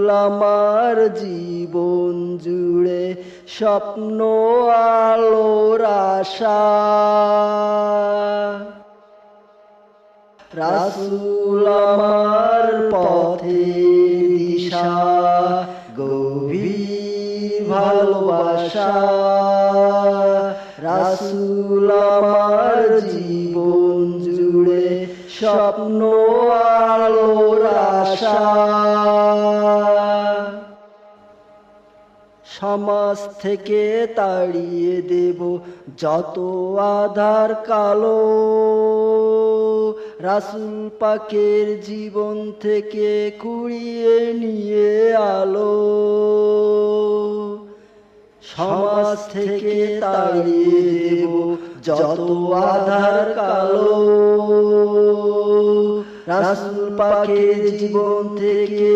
রাসূল আমার জীবন জুড়ে স্বপ্ন আলোর আশা। রাসূল আমার পথের দিশা, গভীর ভালোবাসা। রাসূল আমার জীবন জুড়ে স্বপ্ন আলোর আশা। সমাজ থেকে তাড়িয়ে দেব যত আধার কালো, রাসূল পাকের জীবন থেকে কুড়িয়ে নিয়ে আলো। সমাজ থেকে তাড়িয়ে দেব যত আধার কালো, রাসূল পাকের জীবন থেকে